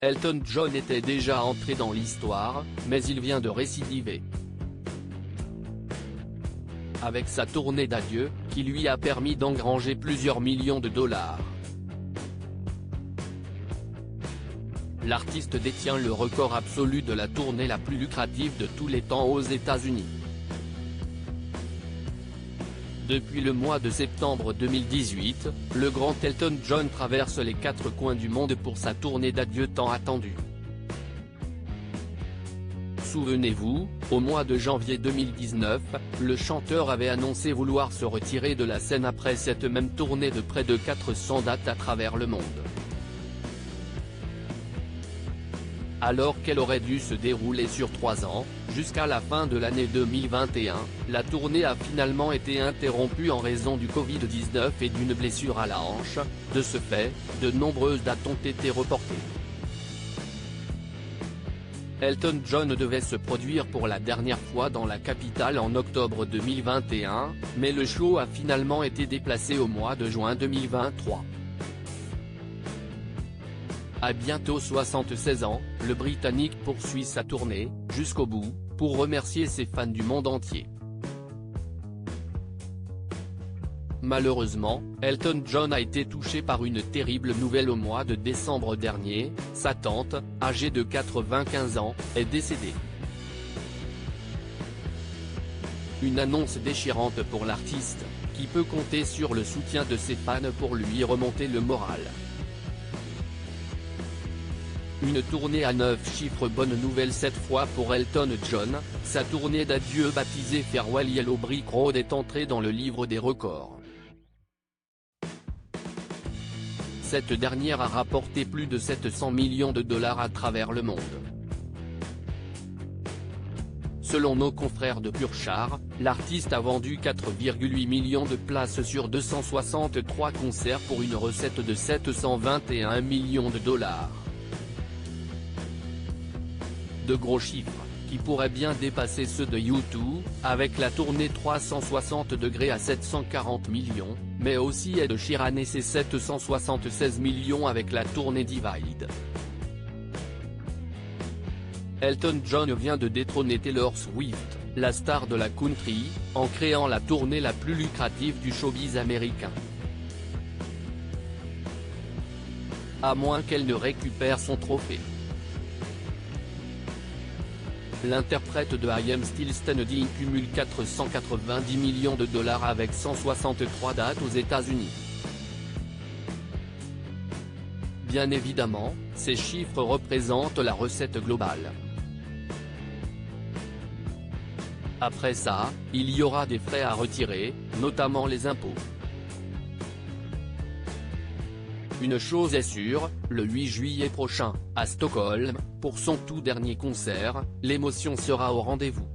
Elton John était déjà entré dans l'histoire, mais il vient de récidiver. Avec sa tournée d'adieu, qui lui a permis d'engranger plusieurs millions de dollars. L'artiste détient le record absolu de la tournée la plus lucrative de tous les temps aux États-Unis. Depuis le mois de septembre 2018, le grand Elton John traverse les 4 coins du monde pour sa tournée d'adieu tant attendue. Souvenez-vous, au mois de janvier 2019, le chanteur avait annoncé vouloir se retirer de la scène après cette même tournée de près de 400 dates à travers le monde. Alors qu'elle aurait dû se dérouler sur 3 ans, jusqu'à la fin de l'année 2021, la tournée a finalement été interrompue en raison du Covid-19 et d'une blessure à la hanche. De ce fait, de nombreuses dates ont été reportées. Elton John devait se produire pour la dernière fois dans la capitale en octobre 2021, mais le show a finalement été déplacé au mois de juin 2023. À bientôt 76 ans, le Britannique poursuit sa tournée, jusqu'au bout, pour remercier ses fans du monde entier. Malheureusement, Elton John a été touché par une terrible nouvelle au mois de décembre dernier. Sa tante, âgée de 95 ans, est décédée. Une annonce déchirante pour l'artiste, qui peut compter sur le soutien de ses fans pour lui remonter le moral. Une tournée à 9 chiffres. Bonne nouvelle cette fois pour Elton John, sa tournée d'adieu baptisée Farewell Yellow Brick Road est entrée dans le livre des records. Cette dernière a rapporté plus de 700 millions de dollars à travers le monde. Selon nos confrères de Burchard, l'artiste a vendu 4,8 millions de places sur 263 concerts pour une recette de 721 millions de dollars. De gros chiffres, qui pourraient bien dépasser ceux de U2, avec la tournée 360 degrés à 740 millions, mais aussi Ed Sheeran et ses 776 millions avec la tournée Divide. Elton John vient de détrôner Taylor Swift, la star de la country, en créant la tournée la plus lucrative du showbiz américain. À moins qu'elle ne récupère son trophée. L'interprète de I Am Still Standing cumule 490 millions de dollars avec 163 dates aux États-Unis. Bien évidemment, ces chiffres représentent la recette globale. Après ça, il y aura des frais à retirer, notamment les impôts. Une chose est sûre, le 8 juillet prochain, à Stockholm, pour son tout dernier concert, l'émotion sera au rendez-vous.